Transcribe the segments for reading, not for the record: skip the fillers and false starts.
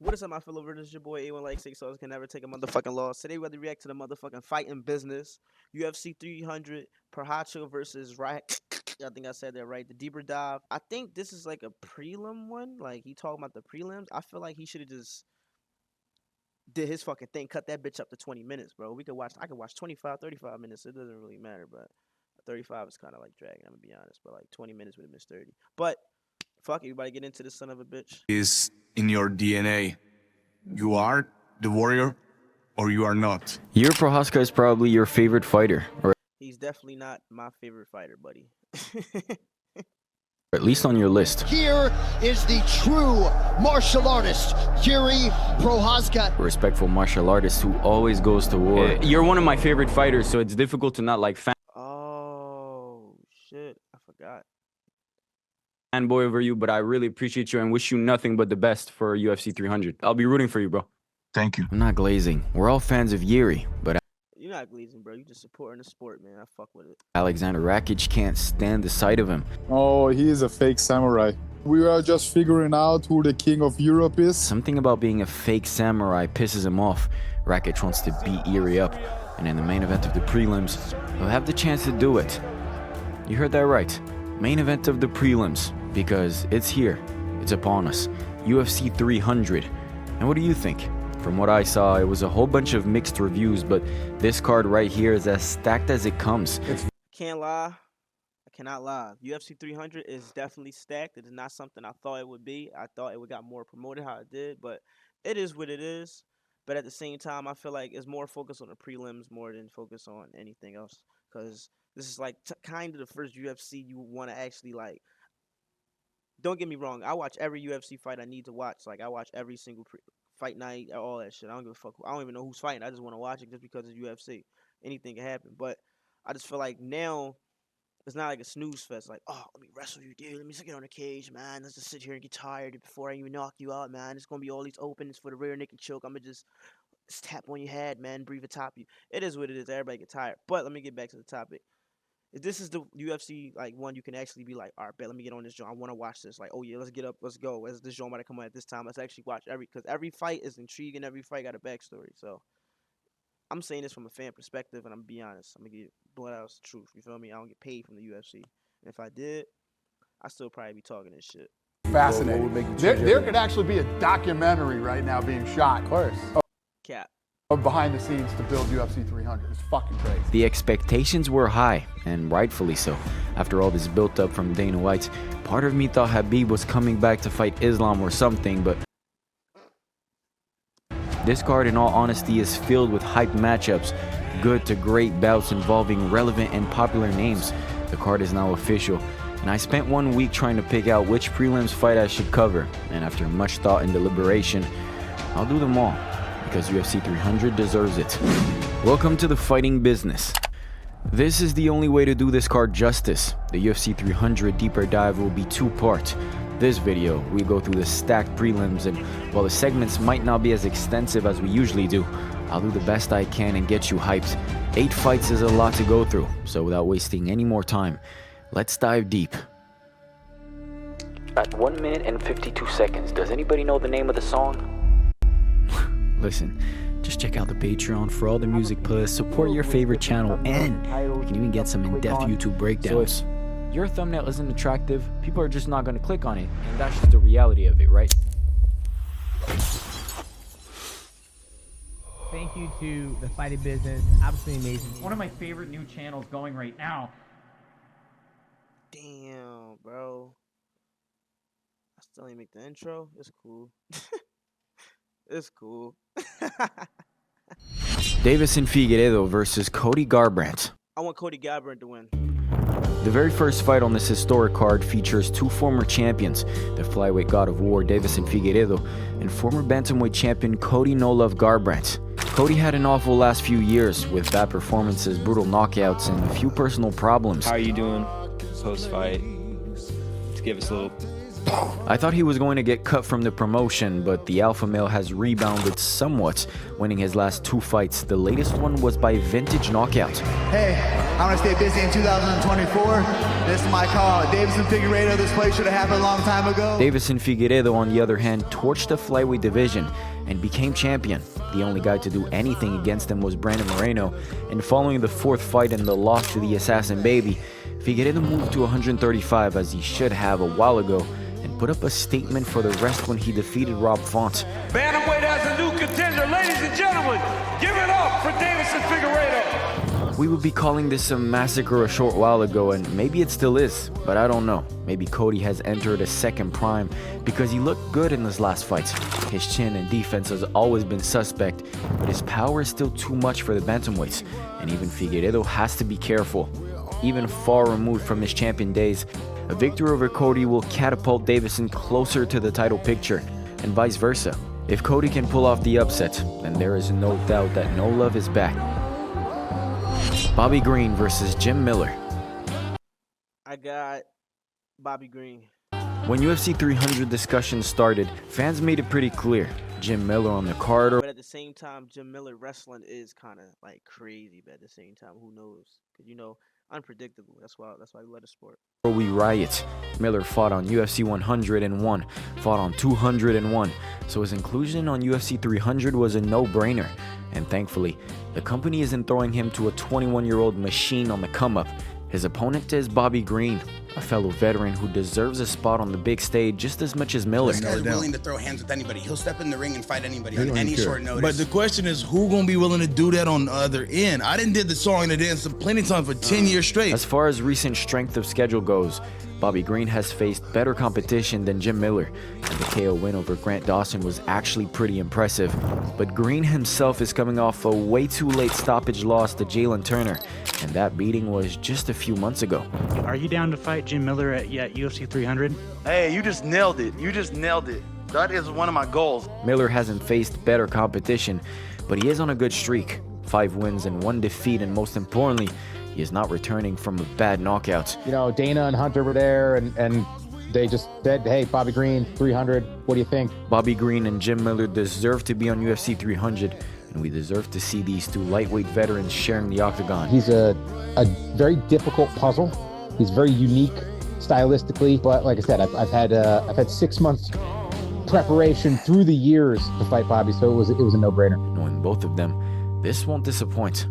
What is up, my fellow viewers? It's your boy A1 like 6 can never take a motherfucking loss. Today we're to react to the motherfucking fighting business. UFC 300, Procházka versus Rakic. I think I said that right. The deeper dive. I think this is like a prelim one. Like he talking about the prelims. I feel like he should have just did his fucking thing. Cut that bitch up to 20 minutes, bro. I could watch 25, 35 minutes. It doesn't really matter, but 35 is kind of like dragging. I'm gonna be honest, but like 20 minutes would have been 30. But fuck, everybody get into this son of a bitch. Is in your DNA. You are the warrior or you are not. Your Procházka is probably your favorite fighter, or He's definitely not my favorite fighter, buddy. at least on your list. Here is the true martial artist, Yuri Procházka. A respectful martial artist who always goes to war. You're one of my favorite fighters, so it's difficult to not like Oh, shit. I forgot. fanboy over you, but I really appreciate you and wish you nothing but the best for UFC 300. I'll be rooting for you, bro. Thank you. I'm not glazing. We're all fans of Yuri, but You're not glazing, bro. You just supporting the sport, man. I fuck with it. Alexander Rakic can't stand the sight of him. Oh, he is a fake samurai. We are just figuring out who the king of Europe is. Something about being a fake samurai pisses him off. Rakic wants to beat Yuri up, and in the main event of the prelims, he'll have the chance to do it. You heard that right. Main event of the prelims, because it's here. It's upon us. UFC 300. And what do you think? From what I saw, it was a whole bunch of mixed reviews, but this card right here is as stacked as it comes. Can't lie. I cannot lie. UFC 300 is definitely stacked. It is not something I thought it would be. I thought it would got more promoted how it did, but it is what it is. But at the same time, I feel like it's more focused on the prelims more than focus on anything else. Because this is like kind of the first UFC you want to actually like. Don't get me wrong. I watch every UFC fight I need to watch. Like I watch every single fight night, all that shit. I don't give a fuck. I don't even know who's fighting. I just want to watch it just because it's UFC. Anything can happen. But I just feel like now it's not like a snooze fest. Like, oh, let me wrestle you, dude. Let me just get on the cage, man. Let's just sit here and get tired before I even knock you out, man. It's gonna be all these opens for the rear naked choke. I'm gonna just tap on your head, man. Breathe atop you. It is what it is. Everybody get tired. But let me get back to the topic. If this is the UFC like one, you can actually be like, all right, bet, let me get on this joint. I want to watch this. Like, oh yeah, let's get up, let's go. As this joint might come on at this time, let's actually watch because every fight is intriguing. Every fight got a backstory. So I'm saying this from a fan perspective, and I'm gonna be honest. I'm gonna get blood out the truth. You feel me? I don't get paid from the UFC. And if I did, I still probably be talking this shit. Fascinating. There could actually be a documentary right now being shot. Of course. Cap. Behind the scenes to build UFC 300. It's fucking crazy. The expectations were high, and rightfully so. After all this built up from Dana White, part of me thought Khabib was coming back to fight Islam or something, but this card, in all honesty, is filled with hyped matchups, good to great bouts involving relevant and popular names. The card is now official, and I spent 1 week trying to pick out which prelims fight I should cover, and after much thought and deliberation, I'll do them all, because UFC 300 deserves it. Welcome to the fighting business. This is the only way to do this card justice. The UFC 300 deeper dive will be two-part. This video, we go through the stacked prelims, and while the segments might not be as extensive as we usually do, I'll do the best I can and get you hyped. 8 fights is a lot to go through, so without wasting any more time, let's dive deep. At 1 minute and 52 seconds, does anybody know the name of the song? Listen, just check out the Patreon for all the music plus, support your favorite channel, and you can even get some in-depth YouTube breakdowns. So if your thumbnail isn't attractive, people are just not going to click on it, and that's just the reality of it, right? Thank you to the fighting business, absolutely amazing. One of my favorite new channels going right now. Damn, bro. I still ain't make the intro. It's cool. It's cool. Davison Figueiredo versus Cody Garbrandt. I want Cody Garbrandt to win. The very first fight on this historic card features 2 former champions, the flyweight god of war Davison Figueiredo and former bantamweight champion Cody No Love Garbrandt. Cody had an awful last few years with bad performances, brutal knockouts, and a few personal problems. How are you doing post-fight? Just give us a little I thought he was going to get cut from the promotion, but the alpha male has rebounded somewhat, winning his last 2 fights. The latest one was by vintage knockout. Hey, I'm gonna stay busy in 2024. This is my call. Davison Figueiredo, this play should have happened a long time ago. Davison Figueiredo, on the other hand, torched the flyweight division and became champion. The only guy to do anything against him was Brandon Moreno, and following the 4th fight and the loss to the Assassin Baby, Figueiredo moved to 135 as he should have a while ago, and put up a statement for the rest when he defeated Rob Font. Bantamweight has a new contender. Ladies and gentlemen, give it up for Davison Figueiredo. We would be calling this a massacre a short while ago, and maybe it still is, but I don't know. Maybe Cody has entered a second prime because he looked good in his last fights. His chin and defense has always been suspect, but his power is still too much for the bantamweights, and even Figueiredo has to be careful. Even far removed from his champion days, a victory over Cody will catapult Davison closer to the title picture, and vice versa. If Cody can pull off the upset, then there is no doubt that No Love is back. Bobby Green versus Jim Miller. I got Bobby Green. When UFC 300 discussions started, fans made it pretty clear. Jim Miller on the card, But at the same time, Jim Miller wrestling is kind of like crazy. But at the same time, who knows? Because, you know, unpredictable. That's why we love the sport. or we riot. Miller fought on UFC 100 and won, fought on 200 and won, so his inclusion on UFC 300 was a no-brainer. And thankfully, the company isn't throwing him to a 21-year-old machine on the come-up. His opponent is Bobby Green, a fellow veteran who deserves a spot on the big stage just as much as Miller. This guy's willing to throw hands with anybody. He'll step in the ring and fight anybody on any short notice. But the question is, who gonna be willing to do that on the other end? I done did the song and the dance plenty of times for 10 years straight. As far as recent strength of schedule goes, Bobby Green has faced better competition than Jim Miller, and the KO win over Grant Dawson was actually pretty impressive. But Green himself is coming off a way too late stoppage loss to Jalen Turner, and that beating was just a few months ago. Are you down to fight Jim Miller at UFC 300? Hey, you just nailed it. You just nailed it. That is one of my goals. Miller hasn't faced better competition, but he is on a good streak. 5 wins and 1 defeat, and most importantly, he is not returning from a bad knockout. You know, Dana and Hunter were there, and they just said, hey, Bobby Green, 300, what do you think? Bobby Green and Jim Miller deserve to be on UFC 300, and we deserve to see these two lightweight veterans sharing the octagon. He's a very difficult puzzle. He's very unique stylistically, but like I said, I've had 6 months preparation through the years to fight Bobby, so it was a no-brainer. Knowing both of them, this won't disappoint.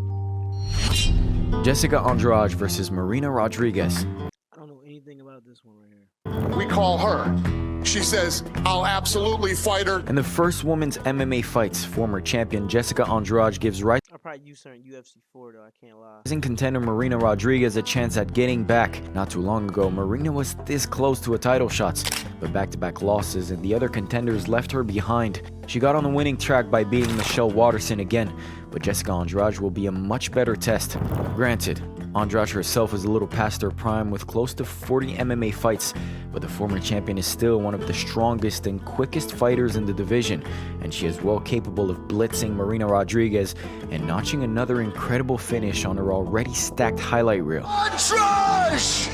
Jessica Andrade versus Marina Rodriguez. I don't know anything about this one right here. We call her. She says, I'll absolutely fight her. In the first women's MMA fights, former champion Jessica Andrade gives rising I'll probably use her in UFC 4 though, I can't lie. contender Marina Rodriguez a chance at getting back. Not too long ago, Marina was this close to a title shot, but back-to-back losses and the other contenders left her behind. She got on the winning track by beating Michelle Waterson again, but Jessica Andrade will be a much better test. Granted, Andrade herself is a little past her prime with close to 40 MMA fights, but the former champion is still one of the strongest and quickest fighters in the division, and she is well capable of blitzing Marina Rodriguez and notching another incredible finish on her already stacked highlight reel. Trash!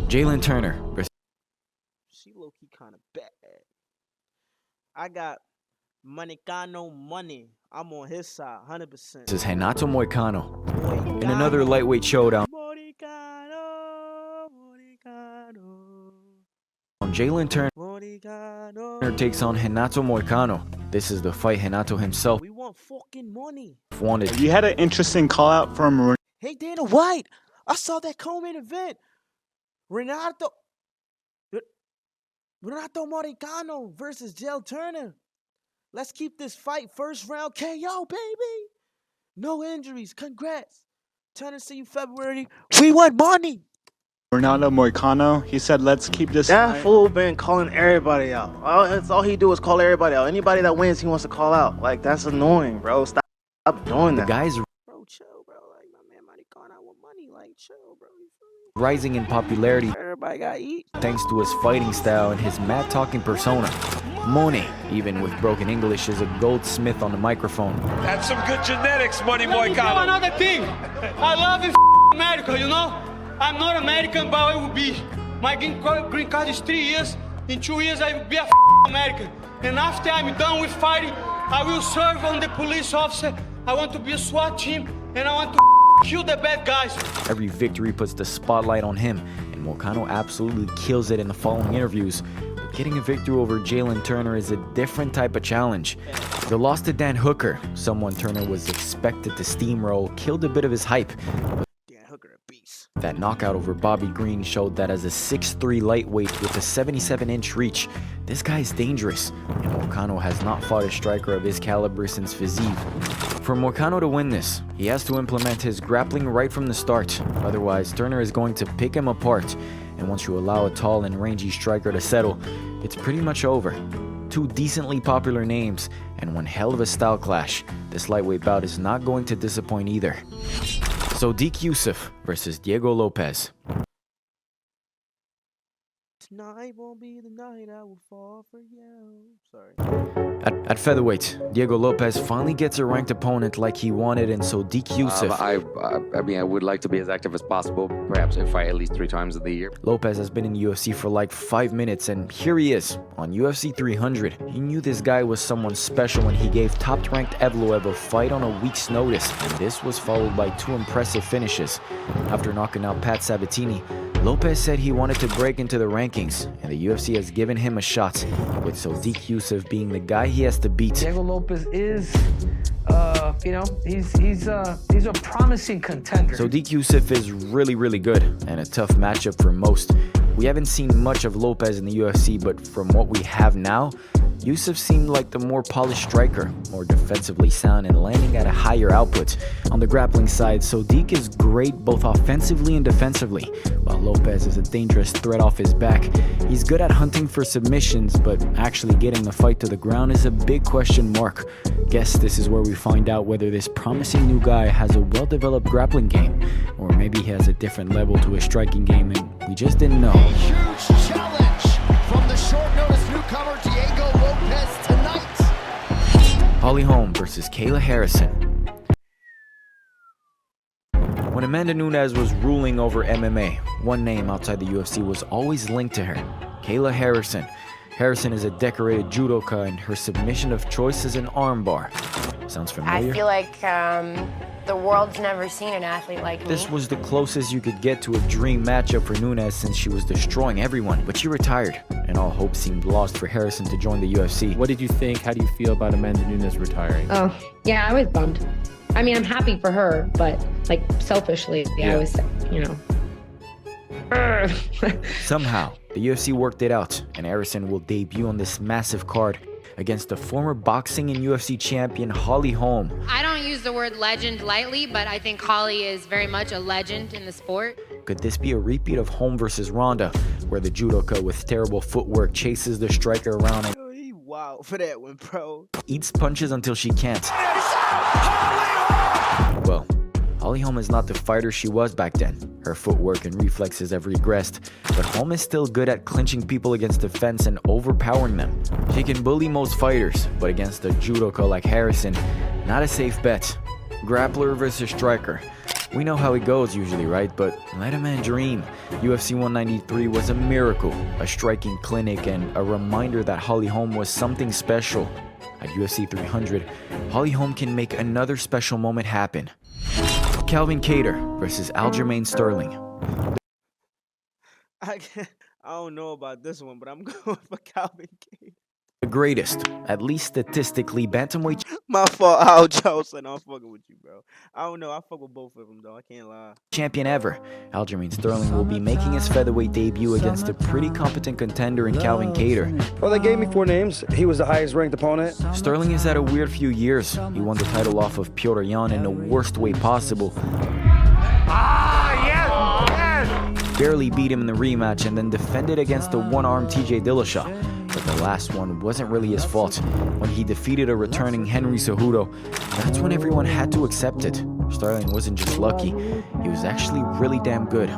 Jalen Turner versus She low-key kind of bad. I got Monicano money. I'm on his side, 100%. Renato Moicano in another lightweight showdown. Jalen Turner takes on Renato Moicano. This is the fight Renato himself We want fucking money. wanted. You had an interesting call out from Hey, Dana White, I saw that co-main event. Renato Moicano versus Jalen Turner. Let's keep this fight first round KO, baby. No injuries. Congrats. Turner, see you February. We want money. Renato Moicano. He said, let's keep this. That fool been calling everybody out. That's all he do is call everybody out. Anybody that wins, he wants to call out. Like, that's annoying, bro. Stop doing that. The guys Bro, chill, bro. Like, my man Moicano want money. Like, chill, bro. rising in popularity Everybody got to eat. thanks to his fighting style and his mad-talking persona. Money, even with broken English, is a goldsmith on the microphone. That's some good genetics, Money Let me tell Moicano. another thing. I love this America, you know? I'm not American, but I will be. My green card is 3 years. In 2 years, I will be a American. And after I'm done with fighting, I will serve on the police officer. I want to be a SWAT team, and I want to kill the bad guys. Every victory puts the spotlight on him, and Moicano absolutely kills it in the following interviews. But getting a victory over Jalen Turner is a different type of challenge. The loss to Dan Hooker, someone Turner was expected to steamroll, killed a bit of his hype. That knockout over Bobby Green showed that as a 6'3" lightweight with a 77-inch reach, this guy's dangerous, and Moicano has not fought a striker of his caliber since Fiziev. For Moicano to win this, he has to implement his grappling right from the start, otherwise Turner is going to pick him apart, and once you allow a tall and rangy striker to settle, it's pretty much over. Two decently popular names, and one hell of a style clash. This lightweight bout is not going to disappoint either. Sodiq Yusuff versus Diego Lopez. Tonight won't be the night I will fall for you. Sorry. At featherweight, Diego Lopez finally gets a ranked opponent like he wanted in Sodiq Yusuff. I mean, I would like to be as active as possible. Perhaps I fight at least 3 times of the year. Lopez has been in UFC for like 5 minutes, and here he is on UFC 300. He knew this guy was someone special when he gave top-ranked Evloev a fight on a week's notice, and this was followed by 2 impressive finishes. After knocking out Pat Sabatini, Lopez said he wanted to break into the rankings, and the UFC has given him a shot, with Sodiq Yusuff being the guy he has to beat. Diego Lopez is, he's a promising contender. Sodiq Yusuff is really good, and a tough matchup for most. We haven't seen much of Lopez in the UFC, but from what we have now, Yusuff seemed like the more polished striker, more defensively sound and landing at a higher output. On the grappling side, Sodiq is great both offensively and defensively, while Lopez is a dangerous threat off his back. He's good at hunting for submissions, but actually getting the fight to the ground is a big question mark. Guess this is where we find out whether this promising new guy has a well-developed grappling game, or maybe he has a different level to his striking game and we just didn't know. Huge challenge from the short notice newcomer Diego Lopez tonight. Holly Holm versus Kayla Harrison. When Amanda Nunes was ruling over MMA, one name outside the UFC was always linked to her, Kayla Harrison. Harrison is a decorated judoka, and her submission of choice is an armbar. Sounds familiar? I feel like the world's never seen an athlete like me. This was the closest you could get to a dream matchup for Nunes since she was destroying everyone, but she retired, and all hope seemed lost for Harrison to join the UFC. What did you think? How do you feel about Amanda Nunes retiring? Oh, yeah, I was bummed. I mean, I'm happy for her, but like selfishly, I was, Somehow, the UFC worked it out, and Harrison will debut on this massive card against the former boxing and UFC champion Holly Holm. I don't use the word legend lightly, but I think Holly is very much a legend in the sport. Could this be a repeat of Holm versus Ronda, where the judoka with terrible footwork chases the striker around and Wow, for that one, bro. Eats punches until she can't? Well, Holly Holm is not the fighter she was back then. Her footwork and reflexes have regressed, but Holm is still good at clinching people against the fence and overpowering them. She can bully most fighters, but against a judoka like Harrison, not a safe bet. Grappler versus striker. We know how it goes usually, right? But let a man dream. UFC 193 was a miracle, a striking clinic, and a reminder that Holly Holm was something special. At UFC 300, Holly Holm can make another special moment happen. Calvin Kattar versus Aljamain Sterling. I don't know about this one, but I'm going for Calvin Kattar. The greatest, at least statistically, bantamweight. My fault, Al Jolson. I'm fucking with you, bro. I don't know. I fuck with both of them, though. I can't lie. Champion ever. Aljamain Sterling will be making his featherweight debut against a pretty competent contender in Calvin Kattar. Well, they gave me 4 names. He was the highest ranked opponent. Sterling has had a weird few years. He won the title off of Petr Yan in the worst way possible. Barely beat him in the rematch and then defended against the one-armed TJ Dillashaw. But the last one wasn't really his fault. When he defeated a returning Henry Cejudo, that's when everyone had to accept it. Sterling wasn't just lucky, he was actually really damn good.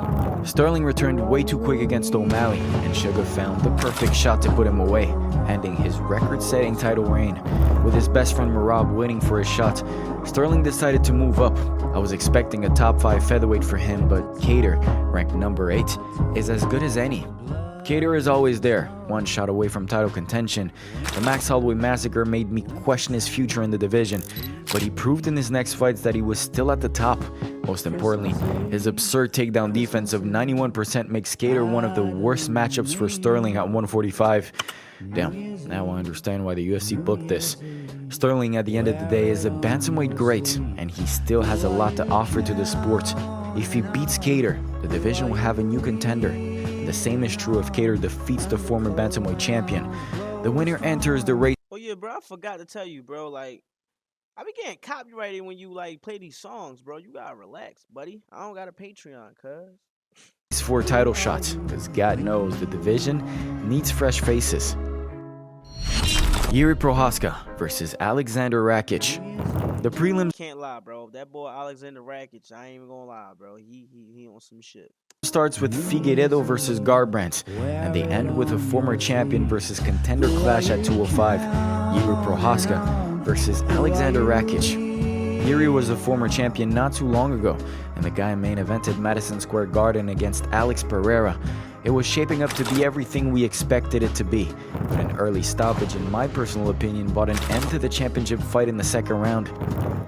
Sterling returned way too quick against O'Malley, and Sugar found the perfect shot to put him away, ending his record-setting title reign. With his best friend Merab waiting for his shot, Sterling decided to move up. I was expecting a top 5 featherweight for him, but Kattar, ranked number 8, is as good as any. Kattar is always there, one shot away from title contention. The Max Holloway massacre made me question his future in the division, but he proved in his next fights that he was still at the top. Most importantly, his absurd takedown defense of 91% makes Kattar one of the worst matchups for Sterling at 145. Damn, now I understand why the UFC booked this. Sterling at the end of the day is a bantamweight great, and he still has a lot to offer to the sport. If he beats Kattar, the division will have a new contender. The same is true if Kattar defeats the former bantamweight champion. The winner enters the race. Oh yeah, bro, I forgot to tell you, bro. Like, I be getting copyrighted when you like play these songs, bro. You gotta relax, buddy. I don't got a Patreon, cuz. For title shots, because God knows the division needs fresh faces. Procházka versus Alexander Rakic. The prelims Can't lie, bro. That boy Alexander Rakic, I ain't even gonna lie, bro. He on some shit. Starts with Figueiredo versus Garbrandt, and they end with a former champion versus contender clash at 205. Procházka versus Alexander Rakic. Yuri was a former champion not too long ago, and the guy main evented Madison Square Garden against Alex Pereira. It was shaping up to be everything we expected it to be, but an early stoppage, in my personal opinion, brought an end to the championship fight in the second round.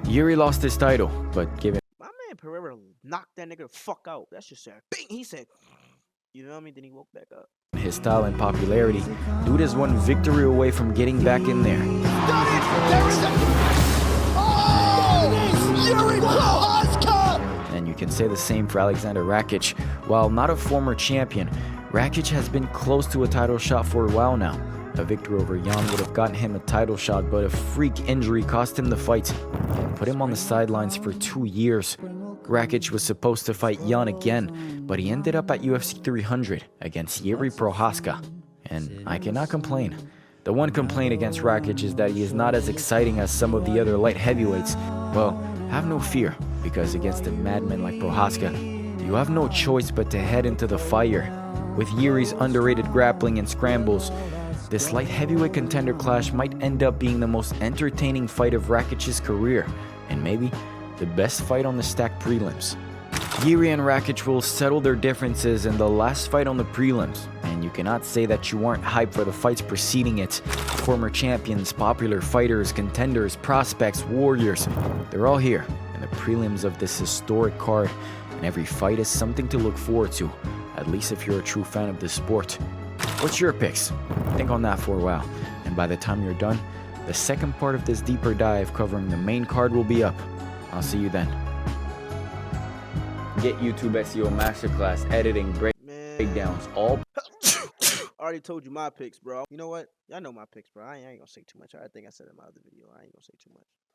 Yuri lost his title, but given My man Pereira knocked that nigga the fuck out. That shit said, bing, he said, you know what I mean? Then he woke back up. his style and popularity, dude is one victory away from getting back in there. Yuri Procházka! And you can say the same for Alexander Rakic. While not a former champion, Rakic has been close to a title shot for a while now. A victory over Jan would have gotten him a title shot, but a freak injury cost him the fight and put him on the sidelines for 2 years. Rakic was supposed to fight Jan again, but he ended up at UFC 300 against Yuri Procházka. And I cannot complain. The one complaint against Rakic is that he is not as exciting as some of the other light heavyweights. Well, have no fear, because against a madman like Procházka, you have no choice but to head into the fire. With Yuri's underrated grappling and scrambles, this light heavyweight contender clash might end up being the most entertaining fight of Rakic's career, and maybe the best fight on the stacked prelims. Yuri and Rakic will settle their differences in the last fight on the prelims, and you cannot say that you aren't hyped for the fights preceding it. Former champions, popular fighters, contenders, prospects, warriors, they're all here in the prelims of this historic card, and every fight is something to look forward to, at least if you're a true fan of this sport. What's your picks? Think on that for a while, and by the time you're done, the second part of this deeper dive covering the main card will be up. I'll see you then. Get YouTube SEO Masterclass, editing, breakdowns, all. I already told you my picks, bro. You know what? Y'all know my picks, bro. I ain't gonna say too much. I think I said in my other video. I ain't gonna say too much.